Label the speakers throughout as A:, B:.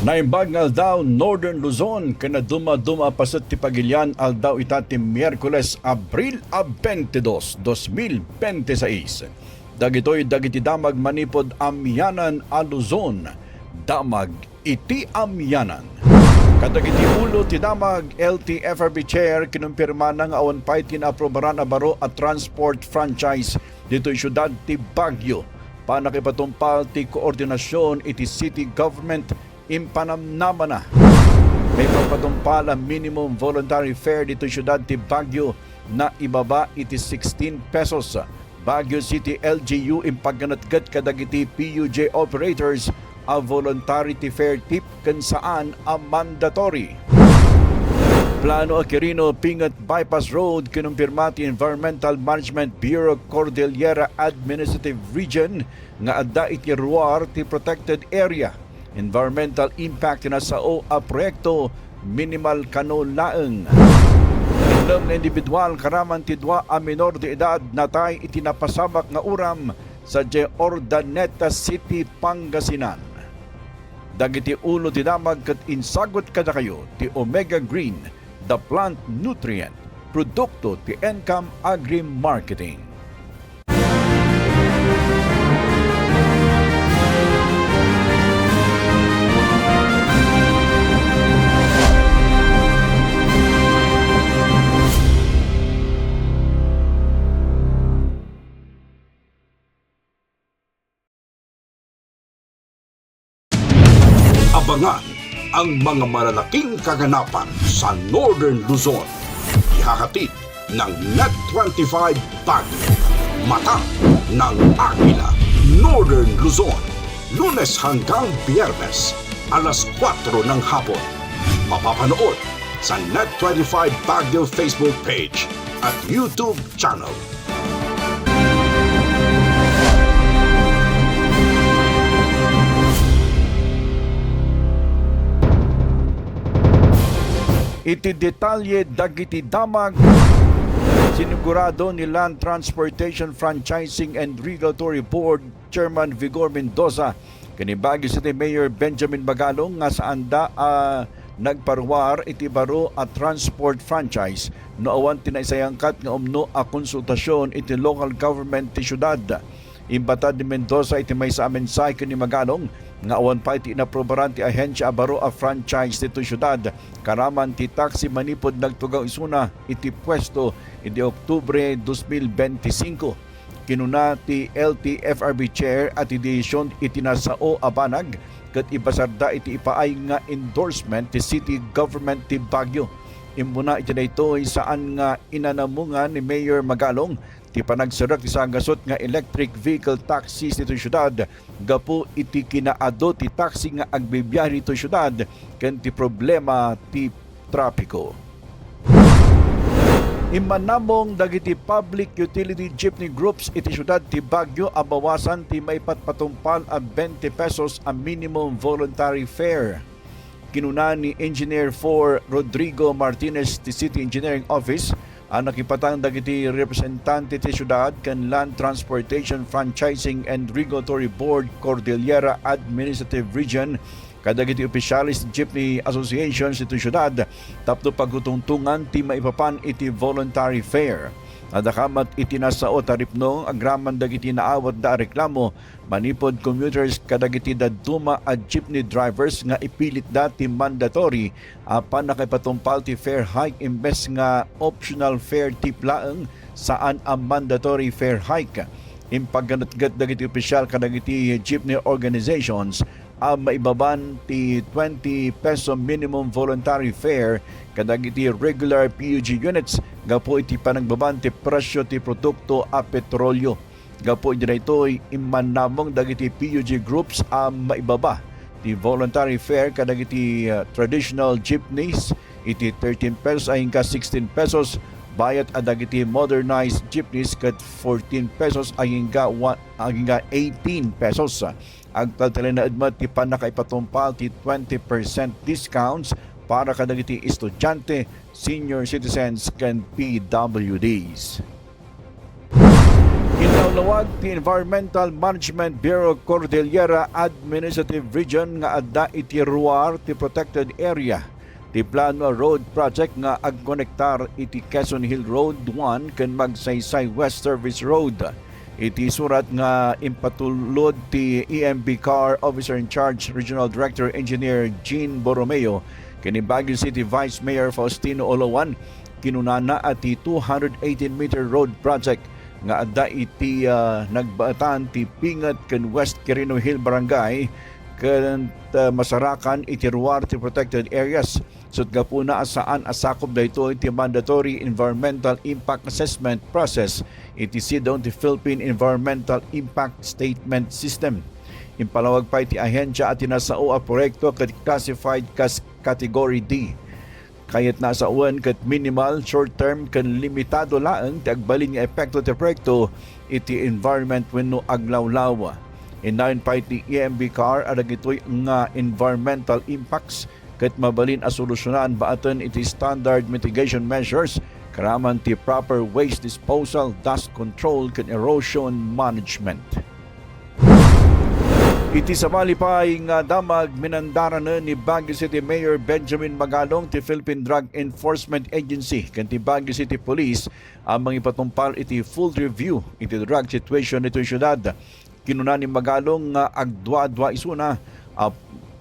A: Naimbag nga aldaw Northern Luzon kana duma-duma pasat ti pagilyan aldaw itati Miyerkules Abril 22, 2026. Dagitoy dagiti damag manipod amyanan a Luzon. Damag iti amyanan. Kadagiti ulo ti damag LTFRB Chair kinumpirma na nga awan pa'y tinaprobaran a baro at transport franchise dito syudad ti Baguio. Panakipatumpal ti koordinasyon iti city government impanamnama na. May pagpatumpal ang minimum voluntary fare dito syudad ti Baguio na ibaba iti 16 pesos. Baguio City LGU impagganatgat kadagiti PUJ operators a voluntary fare tip kan saan a mandatory. Plano a Quirino Pingat Bypass Road kinumpirma ti Environmental Management Bureau Cordillera Administrative Region nga adda iti ruwar ti protected area. Environmental impact na sao a proyekto minimal kano laeng. Ilang na individual karaman ti dua a minor de edad natay itinapasamak nga uram sa Ordaneta City, Pangasinan. Dagiti ulo ti damag ket insagot kada kayo ti Omega Green, the plant nutrient, produkto ti Encam Agri-Marketing.
B: Abangan ang mga malalaking kaganapan sa Northern Luzon. Ihahatid ng Net25 Baguio. Mata ng Agila. Northern Luzon. Lunes hanggang Biyernes, alas 4 ng hapon. Mapapanood sa Net25 Baguio Facebook page at YouTube channel.
A: Iti detalye dagiti damag sinigurado ni Land Transportation Franchising and Regulatory Board Chairman Vigor Mendoza kani Baguio City Mayor Benjamin Magalong nga saan da nagparwar iti baro at transport franchise no awan tinaisayangkat nga umno a konsultasyon iti local government ti syudad. Imbatad ni Mendoza iti may sa amensay ni Magalong nga awan pa iti inaprobaran ti ahensya baro a franchise dito syudad. Karaman ti taxi manipod nagtugaw isuna iti pwesto iti Oktubre 2025. Kinuna ti LTFRB Chair at edisyon iti nasao abanag ket ibasarda iti ipaay nga endorsement ti City Government ti Baguio. Imbuna iti daytoy saan nga inanamungan ni Mayor Magalong ti panagsarak ti sagasot nga electric vehicle taxis dito syudad gapu iti kinaado ti taxi nga agbibiyahe dito syudad ken ti problema ti trapiko. Imanamong dagiti public utility jeepney groups iti syudad ti Baguio abawasan ti may patpatumpal a 20 pesos a minimum voluntary fare. Kinuna ni Engineer 4 Rodrigo Martinez ti City Engineering Office ang nakipatang dagiti representante ti syudad kan Land Transportation Franchising and Regulatory Board Cordillera Administrative Region kadagiti opisyalis jeepney associations iti syudad tapno pagtutungtungan ti maipapan iti voluntary fare. Nadakamat itinasao taripno agraman dagiti naawat da reklamo manipod commuters kadagiti daduma at jeepney drivers nga ipilit dati mandatory apan nakipatumpal ti fare hike imbes nga optional fare tip laeng saan ang mandatory fare hike. Impagganatgat dagiti opisyal kadagiti jeepney organizations maibaban ti 20 peso minimum voluntary fare kadagiti regular PUG units gapo iti panagbaban ti presyo ti produkto a petrolyo. Gapo iti daytoy immanamong dagiti PUG groups maibaba ti voluntary fare kadagiti traditional jeepneys iti 13 pesos ay hingga 16 pesos bayat adagiti modernized jeepneys kat 14 pesos ay hingga 18 pesos. Agtaltali na admat ti panakaipatumpal ti 20% discounts para kadagiti estudyante, senior citizens, kan PWDs. Inaw Ipalawag ti Environmental Management Bureau Cordillera Administrative Region nga adda iti ruar ti protected area. Ti plano road project nga agkonektar iti Quezon Hill Road 1 ken Magsaysay West Service Road. Iti surat nga impatulod ti EMB CAR Officer in Charge Regional Director Engineer Jean Borromeo kini Baguio City Vice Mayor Faustino Olowan kinunana at ti 218-meter road project nga adda iti nagbatan ti Pingat ken West Quirino Hill Barangay ken masarakan iti ruar ti protected areas. Sud gapuna asaan asakop dayto iti mandatory environmental impact assessment process iti SIDON ti Philippine Environmental Impact Statement System. Impalawag pa iti ahensya at tinasao a proyekto ket classified kas Category D. Kayat nasa uwan kat minimal, short-term, kan limitado laang ti agbalin nga epekto ti proyekto iti environment wenno aglawlaw. Inayon pa iti EMB CAR adag ito'y nga environmental impacts kat mabalin a solusyonan baaton iti standard mitigation measures karaman ti proper waste disposal, dust control, kat erosion management. Iti sabali pa nga damag minandara na ni Baguio City Mayor Benjamin Magalong ti Philippine Drug Enforcement Agency ken ti Baguio City Police ang mga ipatumpal iti full review iti drug situation ito syudad. Kinuna ni Magalong nga agdwa-dwa isuna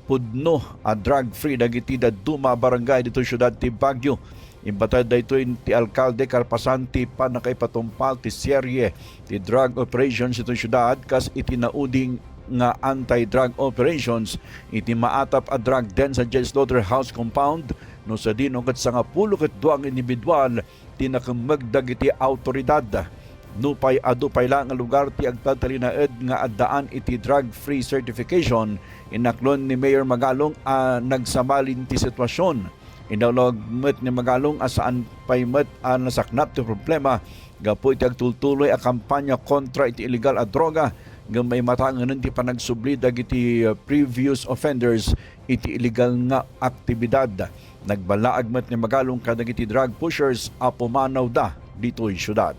A: pudno a drug-free dagiti daduma barangay dito syudad ti Baguio. Imbatad dayto ti alkalde Karpasan ti panakaipatumpal ti serye ti drug operations ito syudad kas iti nauding nga anti-drug operations iti maatap a drug den sa J. Slaughterhouse compound no sa dino ket sa nga 12 individual ti nakamagdag iti autoridad. Nupay adupay lang ang lugar ti agtatalinaed nga addaan iti drug-free certification. Inaklon ni Mayor Magalong nagsamalin ti sitwasyon. Inawlag met ni Magalong asaan pay met nasaknap ti problema gapo iti agtultuloy a kampanya kontra iti illegal a droga gamay matanganan ti panagsubli dagiti previous offenders iti illegal nga aktibidad. Nagbalaag met ni Magalong kadagiti drug pushers a pumanaw da dito'y syudad.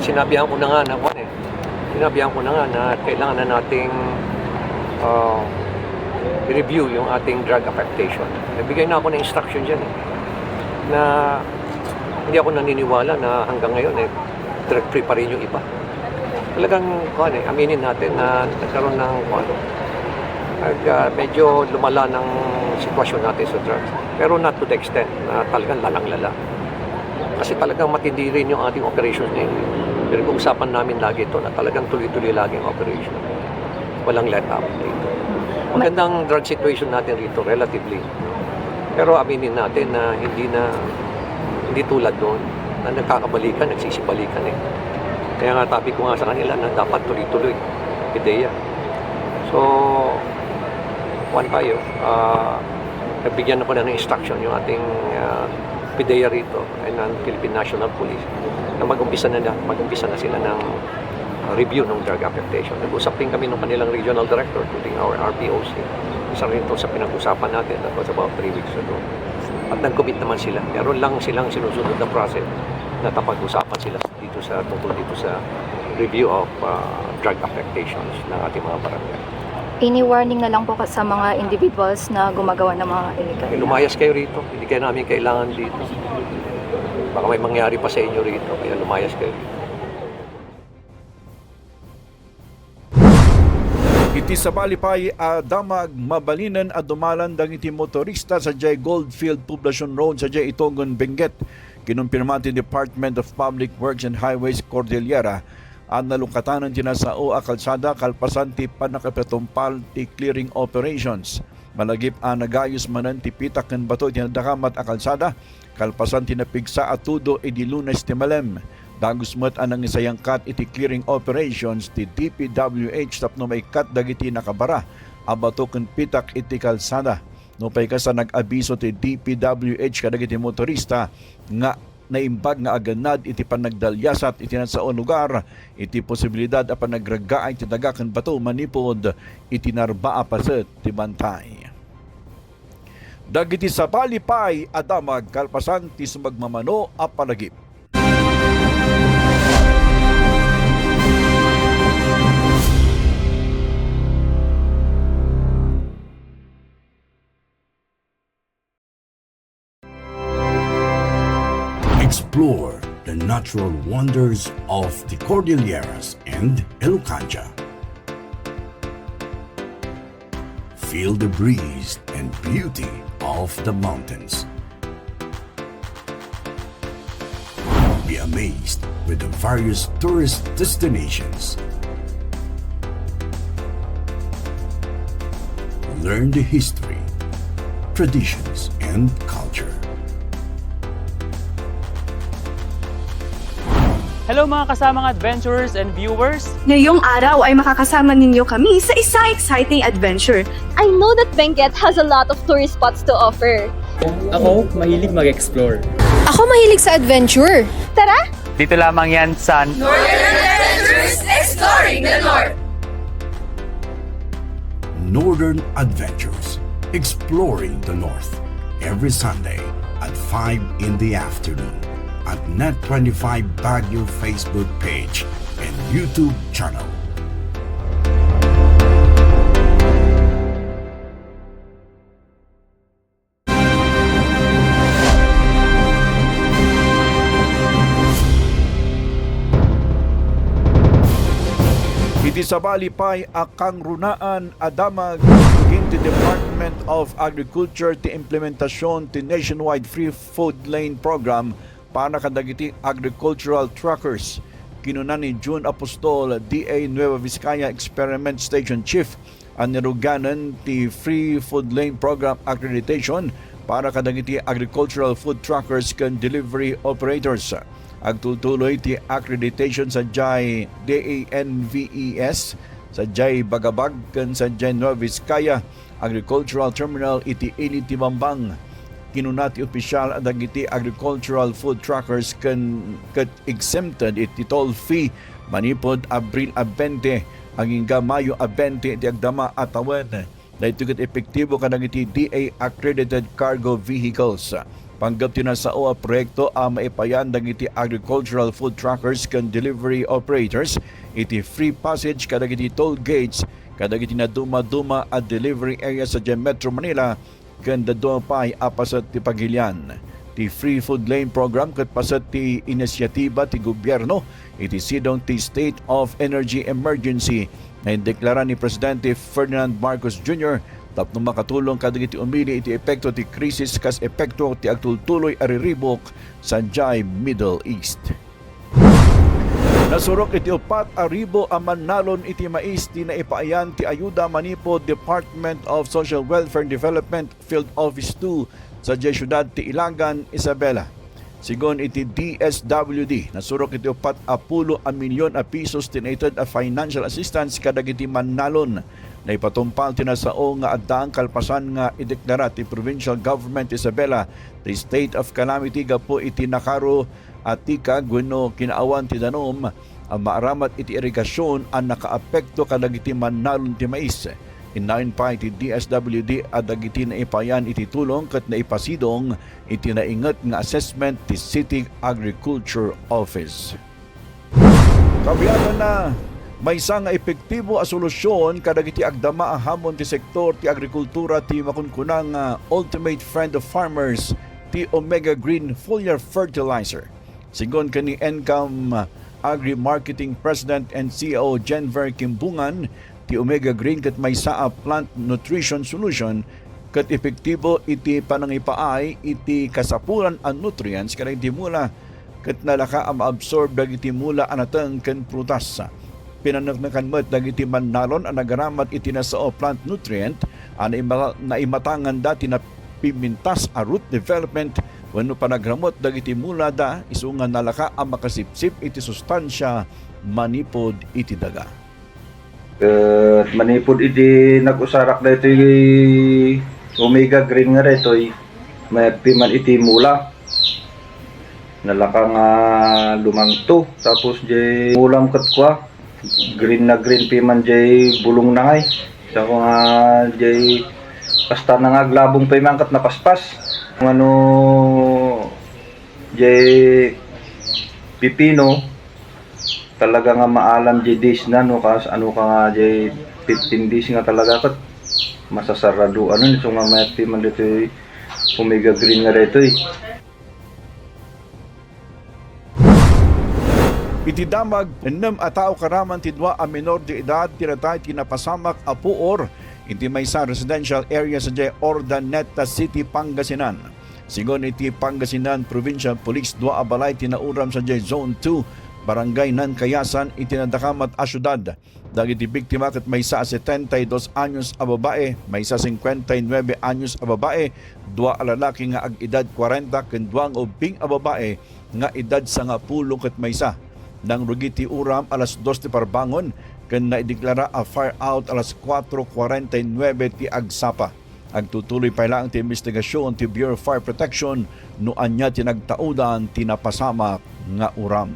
C: Sinabihan ko na nga na kailangan na nating i-review yung ating drug affectation. Nagbigay na ako ng instruction dyan na hindi ako naniniwala na hanggang ngayon drug-free pa rin yung iba. Talagang aminin natin na nagkaroon ng medyo lumala ng sitwasyon natin sa drugs. Pero not to the extent na talagang lalang-lala. Kasi talagang matindi rin yung ating operations ngayon. Pero kung usapan namin lagi ito na talagang tuloy-tuloy lagi ang operation. Walang let up dito. Magandang drug situation natin rito relatively. Pero aminin natin na hindi tulad doon na nagkakabalikan, nagsisibalikan Kaya nga tabi ko nga sa kanila na dapat tuloy-tuloy ideya. So, nagbigyan ako na ng instruction yung ating PIDEA rito and ang Philippine National Police na mag-umpisa na sila ng review ng drug affectation. Nag-usap din kami ng kanilang regional director, including our RPOC. Isa rin ito sa pinag-usapan natin. That was about 3 weeks ago. At nag-commit naman sila. Meron lang silang sinusunod na process na tapag-usapan sila tungkol dito sa review of drug affectations ng ating mga barangay.
D: Any warning na lang po sa mga individuals na gumagawa ng mga illegal?
C: Lumayas kayo rito. Hindi kayo namin kailangan dito. Baka may mangyari pa sa inyo rito. Kaya lumayas kayo rito.
A: Iti sabali pay damag mabalinan a dumalan dang iti motorista sa J. Goldfield Poblacion Road sa J. Itogon, Benguet. Kinumpirma ti Department of Public Works and Highways Cordillera ang nalukatanan tinasao a kalsada kalpasan ti panakapitumpal ti clearing operations. Malagip nagayos manan ti pitak ken bato ti nadakamat a kalsada kalpasan ti napigsa a tudo iti Lunes ti Malem. Dagos met anang isayangkat iti clearing operations ti DPWH tapno may kat dagiti nakabara a bato ken pitak iti kalsada. No pay ka sa nag-abiso ti DPWH kadagiti motorista nga naimbag nga aganad iti panagdalyasat iti nasaon lugar iti posibilidad a panagragaay ti dagaken bato manipod iti narbaa paset ti bantay. Dagiti sabali pay adamag kalpasan ti sumagmamano a palagip.
B: Explore the natural wonders of the Cordilleras and Elucancha. Feel the breeze and beauty of the mountains. Be amazed with the various tourist destinations. Learn the history, traditions, and culture.
E: Hello mga kasamang adventurers and viewers!
F: Ngayong araw ay makakasama ninyo kami sa isang exciting adventure.
G: I know that Benguet has a lot of tourist spots to offer.
E: Ako, mahilig mag-explore.
H: Ako mahilig sa adventure.
G: Tara!
E: Dito lamang yan sa
B: Northern Adventures, Exploring the North, every Sunday at 5 in the afternoon at Net25 Baguio Facebook page and YouTube channel.
A: Iti sabali pa'y akang runaan adamag into Department of Agriculture ti implementasyon ti nationwide free food lane program para kadagiti agricultural truckers. Kinunan ni June Apostol, DA Nueva Vizcaya Experiment Station Chief, ang niruganan ti free food lane program accreditation para kadagiti agricultural food truckers kan delivery operators. Agtutuloy ti accreditation sa Jai DANVES sa Jai Bagabag kan sa Jai Nueva Vizcaya Agricultural Terminal iti Initi Bambang. Kinunati opisyal ang dagiti agricultural food truckers kan exempted iti toll fee manipod Abril 20 hanggang Mayo 20 iti agdama atawan na ito epektibo kadagiti DA accredited cargo vehicles. Panggap tinasao a proyekto ang maipayan dagiti agricultural food truckers kan delivery operators iti free passage kadagiti toll gates kadagiti na duma-duma at delivery area sa Metro Manila kan daduma pa'y apasat ti Pagilian. Ti free food lane program kat pasat ti inisyatiba ti gobyerno iti sidong ti state of energy emergency na indeklara ni Presidente Ferdinand Marcos Jr. tapno makatulong kadagiti umili iti epekto ti krisis kas epekto ti agtultuloy ariribok sa Jai Middle East. Nasurok iti 4,000 ang manalon iti mais ti naipaayan ti ayuda manipod Department of Social Welfare and Development Field Office 2 sa Syudad ti Ilagan, Isabela. Sigon iti DSWD, nasurok iti 40 milyon a pesos tinated a financial assistance kadagiti manalon na ipatumpal tinasao nga addaang kalpasan nga ideklara ti Provincial Government Isabela the state of calamity gapo iti nakaro at tika gwenno kinaawan ti danom ang maaramat iti irigasyon ang nakaapekto kadagiti manalon ti mais. Inayon pa iti DSWD at dagiti na ipayan iti tulong kat na ipasidong iti naingat nga assessment ti City Agriculture Office. Kabiyanan na may isang epektibo a solusyon kadagiti agdama ang hamon ti sektor ti agrikultura ti makunkunang ultimate friend of farmers ti Omega Green Foliar Fertilizer. Sigon kani Encam Agri-Marketing President and CEO Jenver Kimbungan, ti Omega Green kat may saa plant nutrition solution kat epektibo iti panangipaay iti kasapulan ang nutrients kada iti mula kat nalaka ang maabsorb dagiti mula anatang ken prutas. Pinanagnakan mo't dagiti manalon ang nagaramat iti nasao plant nutrient ang naimatangan dati na pimintas a root development wenno panagramot dagiti mula da isungan nalaka ang makasipsip iti sustansya manipod iti daga.
I: Manipod iti nag-usarak na ito Omega Green nga rito may piman iti mula nalaka nga lumangto tapos jay mulam katkwa green na green piman jay bulong na ngay sa ko nga jay basta na nga glabong piman kat napaspas ano jay pipino talaga nga maalam jay days na no kas ano ka nga jay 15 days nga talaga kat masasarado ano nito nga may piman dito Omega Green nga rito
A: Iti damag nem a tao karaman ti dua a menor de edad tinatay tinapasamak a puor iti maysa residential area sa Ordaneta City, Pangasinan. Sigon iti Pangasinan Provincial Police dua a balay tinauram sa Zone 2 Barangay Nankayasan itinadakamat a syudad. Dagiti biktima ket maysa a 72 anyos a babae, maysa 59 anyos a babae, dua a lalaki nga ag-edad 40 ken duang ubing a babae nga edad 10 ket maysa. Nang rugiti uram alas 2 ti parbangon ken naideklara a fire out alas 4:49 ti agsapa. Agtutuloy pa lang ti investigasyon ti Bureau of Fire Protection no anya tinagtaudan tinapasamak nga uram.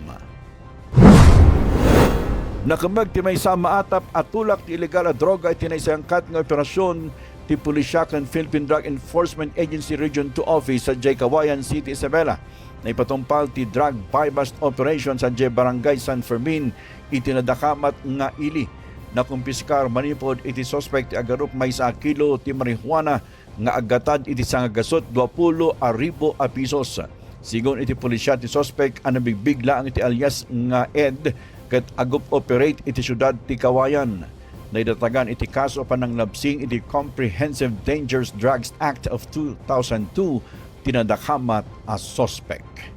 A: Nakamag ti may maatap at tulak ti ilegal a droga iti naisangkat nga operasyon ti Pulisya ken Philippine Drug Enforcement Agency Region 2 Office sa Kawayan City, Isabela. Naipatumpal ti drug buy-bust operation sa Barangay San Fermin itinadakamat nga ili. Nakumpiskar manipod iti suspect ti agarup may 1 kilo ti marijuana nga agatad iti sangagasot 20,000 pesos. Sigon iti pulisya ti suspect ang nabigbigla ang iti alias nga Ed ket agup operate iti syudad ti Kawayan. Naidatagan iti kaso pananglabsing iti Comprehensive Dangerous Drugs Act of 2002 tinadakamat as suspect.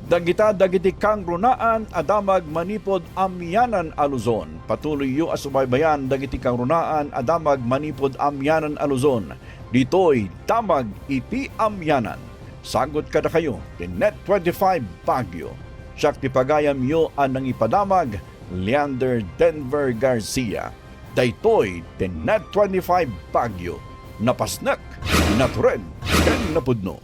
A: Dagiti kang runaan adamag manipod amyanan a Luzon. Patuloy yu asubaybayan dagiti kang runaan adamag manipod amyanan a Luzon. Ditoy damag iti amyanan. Sagot kada kayo ti Net25 Baguio. Siyak ti pagayam yu anang ipadamag Leander Denver Garcia. Daytoy ti Net25 Baguio. Napasnak, natured, ken napudno.